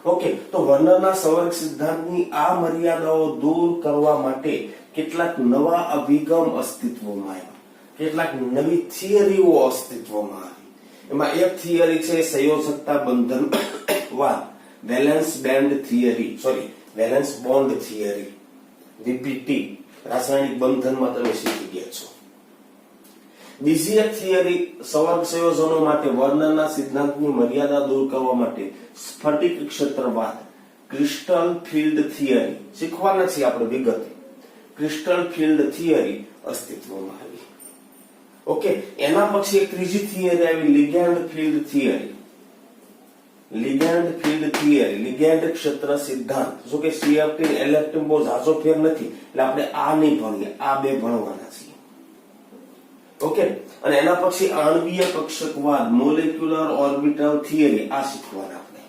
ઓકે. તો વર્નરના સંવર્ગ સિદ્ધાંતની આ મર્યાદાઓ દૂર કરવા માટે કેટલાક નવા અભિગમ અસ્તિત્વમાં આવ્યા, કેટલાક નવી થિયરીઓ અસ્તિત્વમાં આવી. એમાં એક થિયરી છે સંયોજકતા બંધનવાદ, વેલેન્સ બોન્ડ થિયરી, વીપીટી. રાસાયણિક બંધનમાં તમે શીખી ગયા છો. બીજી એક થિયરી સંવર્ગ સંયોજનો માટે વર્નરના સિદ્ધાંતની મર્યાદા દૂર કરવા માટે સ્ફટિક ક્ષેત્રવાદ, ક્રિસ્ટલ ફિલ્ડ થિયરી. શીખવાના છીએ આપણે વિગતે. ક્રિસ્ટલ ફિલ્ડ થિયરી અસ્તિત્વમાં આવી. ઓકે. એના પછી એક ત્રીજી થિયરી આવી, લિગેન્ડ ફિલ્ડ થિયરી. લિગેન્ડ ક્ષેત્ર સિદ્ધાંત. જો કે સીએફટી ઇલેક્ટ્રોન બહુ ઝાઝો ફેર નથી, એટલે આપણે આ નહીં ભણીએ, આ બે ભણવાના છીએ. ઓકે. અને એના પછી આણ્વીય કક્ષકવાદ, મોલેક્યુલર ઓર્બિટલ થિયરી, આ શીખવાના આપણે.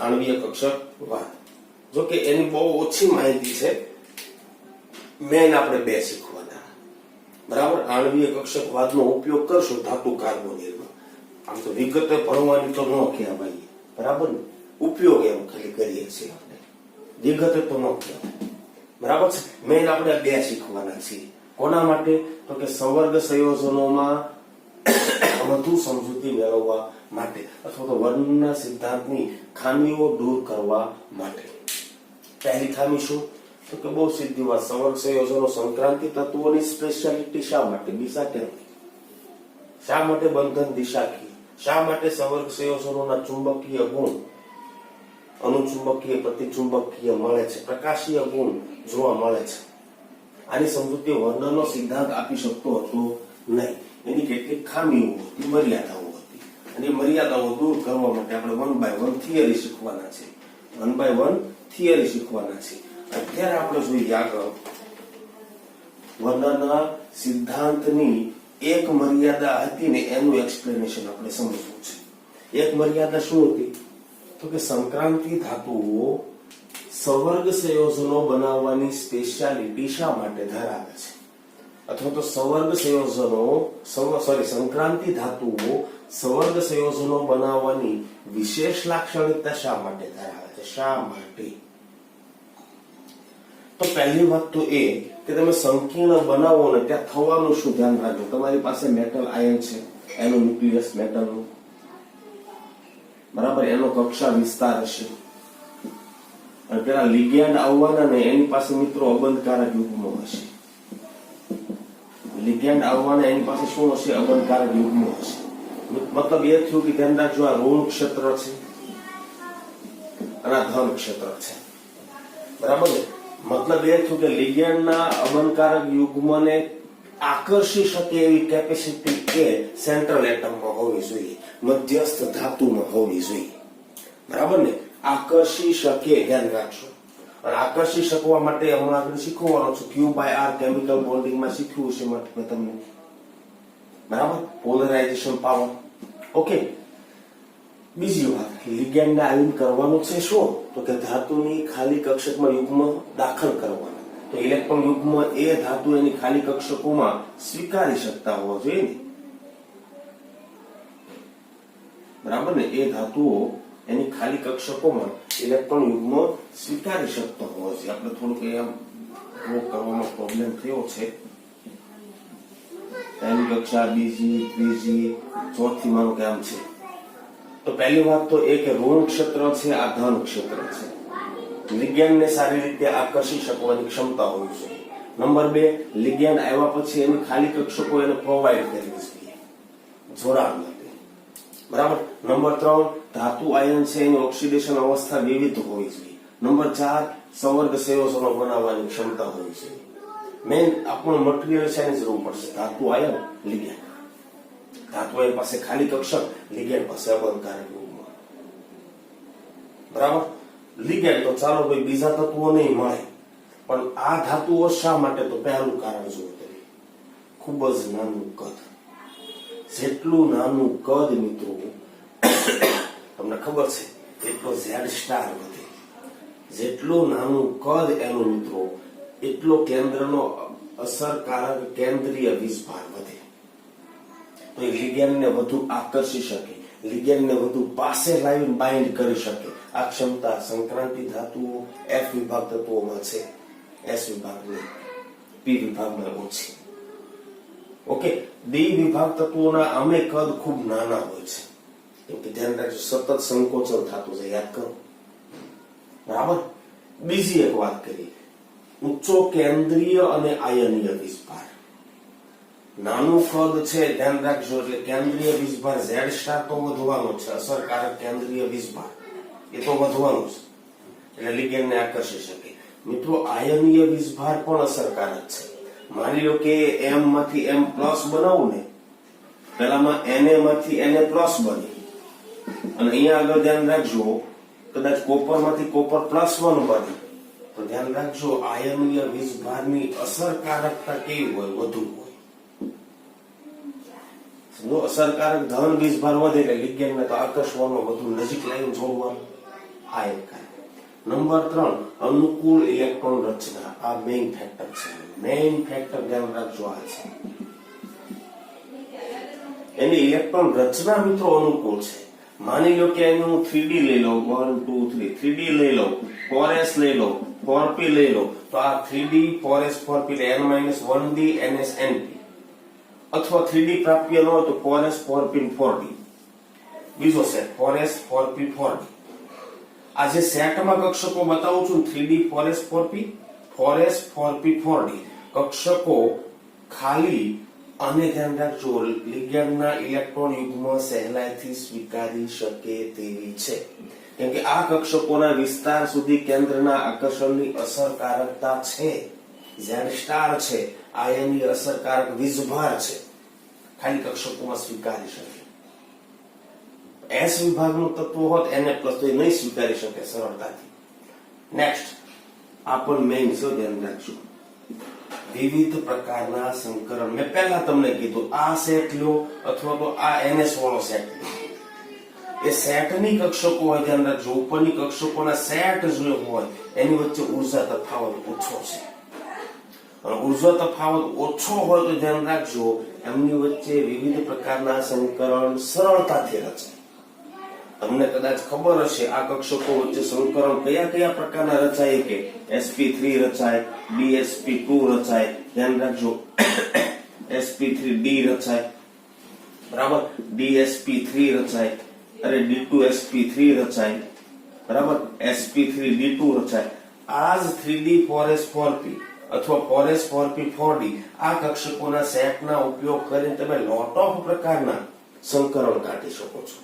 આણ્વીય કક્ષકવાદ. જો કે એની બહુ ઓછી માહિતી છે, મેન આપણે બે શીખવાના. બરાબર? આણ્વીય કક્ષકવાદનો ઉપયોગ કરશું ધાતુ કાર્બોનિલમાં. આમ તો વિગતે ભણવાની તો ન કહેવાય, બરાબર ને? ઉપયોગ એમ ખાલી કરીએ છીએ આપણે, વિગતે તો ન કહેવાય. બરાબર છે? મેન આપણે બે શીખવાના છીએ. કોના માટે? તો કે સંવર્ગ સંયોજનોમાં વધુ સમજૂતી મેળવવા માટે, અથવા તો વર્નના સિદ્ધાંતની ખામીઓ દૂર કરવા માટે. પહેલી ખામી શું? તો કે બહુ સીધી વાત, સંવર્ગ સંયોજનો સંક્રાંતિ તત્વોની સ્પેશિયાલિટી શા માટે? દિશા કેમ? શા માટે બંધન દિશાકીય? શા માટે સંવર્ગ સંયોજનોના ચુંબકીય ગુણ અનુચુંબકીય, પ્રતિચુંબકીય મળે છે, પ્રકાશીય ગુણ જોવા મળે છે? આની સમજૂતી વર્નરનો સિદ્ધાંત આપી શકતો હતો નહીં. એની કેટલીક ખામીઓ હતી, મર્યાદાઓ હતી, અને મર્યાદાઓ દૂર કરવા માટે આપણે 1 by 1 થિયરી શીખવાના છે. 1 by 1 થિયરી શીખવાના છે. અત્યારે આપણે જોઈએ આગળ વર્નરના સિદ્ધાંતની એક મર્યાદા હતી ને એનું એક્સપ્લેનેશન આપણે સમજવું છે. એક મર્યાદા શું હતી? તો કે સંક્રાંતિ ધાતુઓ સંવર્ગ સંયોજનો બનાવવાની સ્પેશિયાલિટી શા માટે ધરાવે છે, અથવા તો સંવર્ગ સંયોજનો સંક્રાંતિ ધાતુઓ સંવર્ગ સંયોજનો બનાવવાની વિશેષ લાક્ષણિકતા શા માટે ધરાવે છે, શા માટે? તો પહેલી વાત તો એ કે તમે સંકીર્ણ બનાવો ને ત્યાં થવાનું શું ધ્યાન રાખજો. તમારી પાસે મેટલ આયન છે, એનું ન્યુક્લિયસ મેટલનું, બરાબર, એનો કક્ષા વિસ્તાર હશે, અને પેલા લિગેન્ડ આવવાના ને એની પાસે મિત્રો અબંધકારક યુગ્મો હશે. લિગેન્ડ આવવાના એની પાસે શું હશે? અબંધકારક યુગ્મો હશે. મતલબ એ થયું કે ધ્યાન રાખજો, આ ઋણ ક્ષેત્ર છે અને આ ધન ક્ષેત્ર છે, બરાબર ને? મતલબ એ થયું કે લિગેન્ડના અબંધકારક યુગ્મને આકર્ષી શકે એવી કેપેસિટી એ સેન્ટ્રલ એટમમાં હોવી જોઈએ, મધ્યસ્થ ધાતુમાં હોવી જોઈએ, બરાબર ને? આકર્ષી શકે, ધ્યાન રાખજો. અને આકર્ષી શકવા માટે હું આગળ શીખવવાનો છું. Q by R કેમિકલ બોન્ડિંગમાં શીખ્યું છે મેં તમને, બરાબર? Polarisation power. ઓકે, બીજી વાત, લિગેન્ડને આયન કરવાનું છે શું? તો કે ધાતુની ખાલી કક્ષકમાં યુગ્મ દાખલ કરવાના. તો ઇલેક્ટ્રોન યુગ્મ એ ધાતુ એની ખાલી કક્ષકોમાં સ્વીકારી શકતા હોવા જોઈએ ને, બરાબર ને? એ ધાતુઓ એની ખાલી કક્ષકોમાં ઇલેક્ટ્રોન યુગ્મ સ્વીકારી શકતો હોવો જોઈએ. આપણે થોડુંક એમ ડ્રો કરવામાં પ્રોબ્લેમ થયો છે. પહેલી કક્ષા, બીજી, ત્રીજી, ચોથી માનો કે આમ છે. તો પહેલી વાત તો એ કે ઋણ ક્ષેત્ર છે, આ ધન ક્ષેત્ર છે. લિગેન્ડને સારી રીતે આકર્ષી શકવાની ક્ષમતા હોવી જોઈએ. નંબર 2, લિગેન્ડ આવ્યા પછી એની ખાલી કક્ષકો એને પ્રોવાઈડ કરવી જોઈએ જોડાણ માટે, બરાબર? નંબર 3, ધાતુ આયન છે એની ઓક્સિડેશન અવસ્થા વિવિધ હોવી જોઈએ. નંબર 4, સંવર્ગ સંયોજનો બનાવવાની ક્ષમતા હોવી જોઈએ. મેઇન આપણું મટીરીયલ છે એની જરૂર પડશે, ધાતુ આયન, લિગેન્ડ. ધાતુ આયન પાસે ખાલી કક્ષક, લિગેન્ડ પાસે અબંધકારક યુગ્મ, બરાબર? લિગેન્ડ તો ચાલો ભાઈ બીજા તત્વો નહીં મળે, પણ આ ધાતુઓ શા માટે? તો પહેલું કારણ જુઓ તમે, ખૂબ જ નાનું કદ. જેટલું નાનું કદ મિત્રો તમને ખબર છે એટલો ઝેડ સ્ટાર વધે. જેટલું નાનું કદ એનું મિત્રો એટલો કેન્દ્રનો અસરકારક કેન્દ્રીય વીજભાર વધે. તો એ લિગેન્ડને વધુ આકર્ષી શકે, લિગેન્ડને વધુ પાસે લાવીને બાઇન્ડ કરી શકે. આ ક્ષમતા સંક્રાંતિ ધાતુઓ F વિભાગ તત્વોમાં છે, S વિભાગની P વિભાગમાં ઓછી. ઓકે, D વિભાગ તત્વોના આમે કદ ખૂબ નાના હોય છે, કેમ કે ધ્યાન રાખજો સતત સંકોચન થતું છે, યાદ કરો, બરાબર? બીજી એક વાત કરી, ઊંચો કેન્દ્રીય અને આયનીય વીજભાર. નાનું કદ છે, ધ્યાન રાખજો, એટલે કેન્દ્રીય વીજભાર Z સ્ટાર તો વધવાનો છે, અસરકારક કેન્દ્રીય વીજભાર એ તો વધવાનું છે, એટલે લિગેન્ડને આકર્ષી શકે. મિત્રો આયનીય વીજભાર પણ અસરકારક છે. માની લો કે M માંથી M પ્લસ બનાવું ને, પેલામાં Na માંથી Na પ્લસ બને, અને અહીંયા આગળ ધ્યાન રાખજો કદાચ કોપર માંથી કોપર પ્લસ 1 બને, તો ધ્યાન રાખજો આયનીય વીજભારની અસરકારકતા કેવી હોય? વધુ હોય. અસરકારક ધન વીજભાર વધે એટલે લિગેન્ડને તો આકર્ષવાનો, વધુ નજીક લાવીને જોડવાનો. આ એક કારણ. નંબર 3, અનુકૂળ ઇલેક્ટ્રોન રચના. આ મેઇન ફેક્ટર છે, મેઇન ફેક્ટર ધ્યાન રાખજો આ છે. એની ઇલેક્ટ્રોન રચના મિત્રો અનુકૂળ છે. માની લો કે એનું 3D લઈ લો, 1 2 3 3D લઈ લો, 4s લઈ લો, 4p લઈ લો, તો આ 3D 4s 4p n-1d ns np, અથવા 3D પ્રાપ્ય ન હોય તો 4s 4p 4d. બીજો સેટ 4s 4p 4d. આ જે સેટમાં કક્ષકો બતાવું છું 3D 4s 4p 4s 4p 4d કક્ષકો ખાલી અને ધ્યાન રાખજો લિગેન્ડના ઇલેક્ટ્રોન યુગ્મ સહેલાઈથી સ્વીકારી શકે તેવી છે, કેમ કે આ કક્ષકોના વિસ્તાર સુધી કેન્દ્રના આકર્ષણની અસરકારકતા છે, Z સ્ટાર છે, આયનીય અસરકારક વીજભાર છે, ખાલી કક્ષકોમાં સ્વીકારી શકે. S વિભાગનું તત્વ હોત Na પ્લસ તો એ નહીં સ્વીકારી શકે સરળતાથી. નેક્સ્ટ, આ પણ મેઇન છે, ધ્યાન રાખજો. વિવિધ પ્રકારના સંકરણ. મેં પહેલા તમને કીધું આ સેટ લો અથવા તો આ NS વાળો સેટ લો. એ સેટની કક્ષકો હોય, ધ્યાન રાખજો, ઉપરની કક્ષકોના સેટ જો હોય એની વચ્ચે ઉર્જા તફાવત ઓછો છે. અને ઉર્જા તફાવત ઓછો હોય તો ધ્યાન રાખજો એમની વચ્ચે વિવિધ પ્રકારના સંકરણ સરળતાથી રચાય. તમને કદાચ ખબર હશે આ કક્ષકો વચ્ચે સંકરણ કયા કયા પ્રકારના રચાય કે sp3 રચાય, dsp2 રચાય, ધ્યાન રાખજો sp3d રચાય, બરાબર, dsp3 રચાય, અરે d2sp3 રચાય, બરાબર, sp3d2 રચાય. આ જ 3d 4s 4p અથવા 4s 4p 4d આ કક્ષકોના સેટના ઉપયોગ કરીને તમે લોટ ઓફ પ્રકારના સંકરણ કાઢી શકો છો.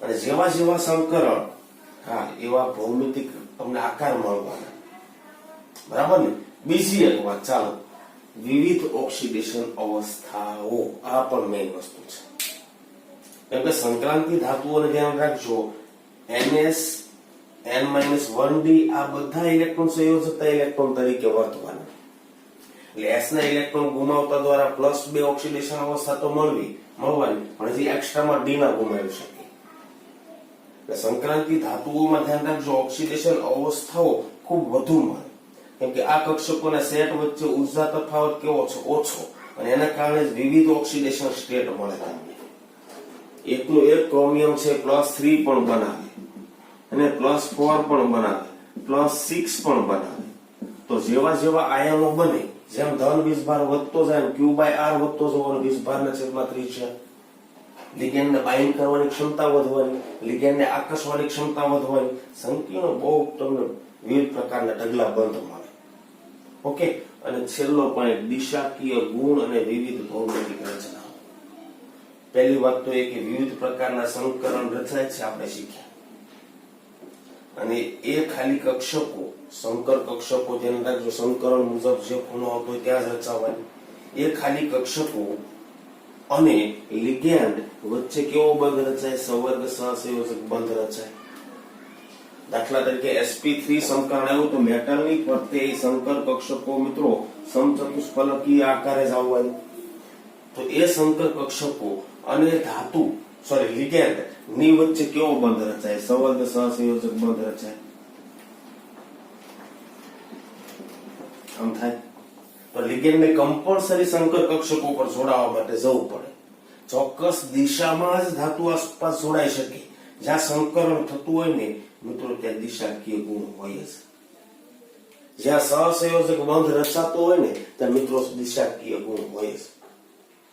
અને જેવા જેવા સંકરણ, હા, એવા ભૌમિતિક તમને આકાર મળવાના, બરાબર ને. બીજી એક વાત, ચાલો, વિવિધ ઓક્સિડેશન અવસ્થાઓ, આ પણ મેઇન વસ્તુ છે. કેમ કે સંક્રાંતિ ધાતુઓને ધ્યાન રાખજો, ns n-1d આ બધા ઇલેક્ટ્રોન સંયોજકતા ઇલેક્ટ્રોન તરીકે વર્તવાના. એટલે s ના ઇલેક્ટ્રોન ગુમાવતા દ્વારા +2 ઓક્સિડેશન અવસ્થા તો મળવાની, પણ હજી એક્સ્ટ્રામાં d ના ગુમાવી શકે. સંક્રાંતિ ધાતુઓમાં ધ્યાન રાખજો ઓક્સિડેશન અવસ્થાઓ ખૂબ વધુ મળે, કેમ કે આ કક્ષકોના સેટ વચ્ચે ઉર્જા તફાવત કેવો છે? ઓછો. અને એના કારણે જ વિવિધ ઓક્સિડેશન સ્ટેટ મળે તમને. એકનું એક ક્રોમિયમ છે +3 પણ બનાવે, અને +4 પણ બનાવે, +6 પણ બનાવે. તો જેવા જેવા આયનો બને, જેમ ધન વીજભાર વધતો જાય Q/R વધતો જવાનો, વીજભારના છેદમાં 3 છે. લિગેન્ડને બાઇન્ડ કરવાની ક્ષમતા વધવાની, લિગેન્ડને આકર્ષવાની ક્ષમતા વધવાની, સંકીર્ણ બહુ તમને વિવિધ પ્રકારના ઢગલા બંધ મળે. ઓકે. અને છેલ્લો પોઈન્ટ, દિશાકીય ગુણ અને વિવિધ ભૌમિતિક રચનાઓ. પહેલી વાત તો એ કે વિવિધ પ્રકારના સંકરણ રચાય છે, આપણે શીખ્યા. અને એ ખાલી કક્ષકો, સંકર કક્ષકો, ધ્યાન રાખજો સંકરણ મુજબ જે ખૂણો હતો ત્યાં જ રચાવાની. એ ખાલી કક્ષકો અને લિગેન્ડ વચ્ચે કેવો બંધ રચાય? સંવર્ગ સહસંયોજક બંધ રચાય. દાખલા તરીકે sp3 સંકરણ આવ્યું તો મેટલની ફરતે સંકર કક્ષકો મિત્રો સમચતુષ્ફલકીય આકારે જ આવવાની. તો એ સંકર કક્ષકો અને ધાતુ લિગેન્ડ ની વચ્ચે કેવો બંધ રચાય? સંવર્ગ સહસંયોજક બંધ રચાય. આમ થાય. તો લિગેન્ડને કમ્પલસરી સંકર કક્ષકો પર જોડાવા માટે જવું પડે. ચોક્કસ દિશામાં જ ધાતુ આસપાસ જોડાઈ શકે. જ્યાં સંકરણ થતું હોય ને મિત્રો ત્યાં દિશાકીય ગુણ હોય જ. જ્યાં સહસંયોજક બંધ રચાતો હોય ને ત્યાં મિત્રો દિશાકીય ગુણ હોય જ.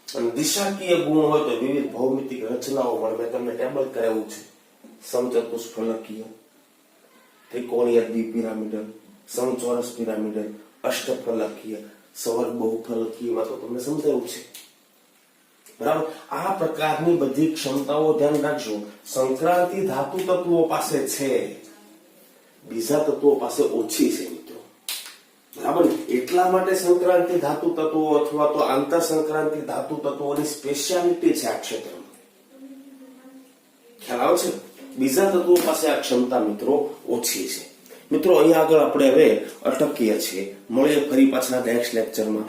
અને દિશાકીય ગુણ હોય તો વિવિધ ભૌમિતિક રચનાઓ મળે. મેં તમને ટેબલ કરાવ્યું છે. સમચતુષ્ફલકીય, ત્રિકોણીય દ્વિપિરામિડલ, સમચોરસ પિરામિડલ, અષ્ટફલકીય, સંવર્ગ બહુફલકીયમાં તો તમને સમજાયું છે, બરાબર. આ પ્રકારની બધી ક્ષમતાઓ ધ્યાન રાખજો સંક્રાંતિ ધાતુ તત્વો પાસે છે, બીજા તત્વો પાસે ઓછી છે મિત્રો, બરાબર. એટલા માટે સંક્રાંતિ ધાતુ તત્વો અથવા તો આંતર સંક્રાંતિ ધાતુ તત્વોની સ્પેશિયાલિટી છે આ ક્ષેત્રમાં. ખ્યાલ આવે છે? બીજા તત્વો પાસે આ ક્ષમતા મિત્રો ઓછી છે. મિત્રો અહીંયા આગળ આપણે હવે અટકીએ છીએ. મળીએ ફરી પાછા નેક્સ્ટ લેક્ચરમાં.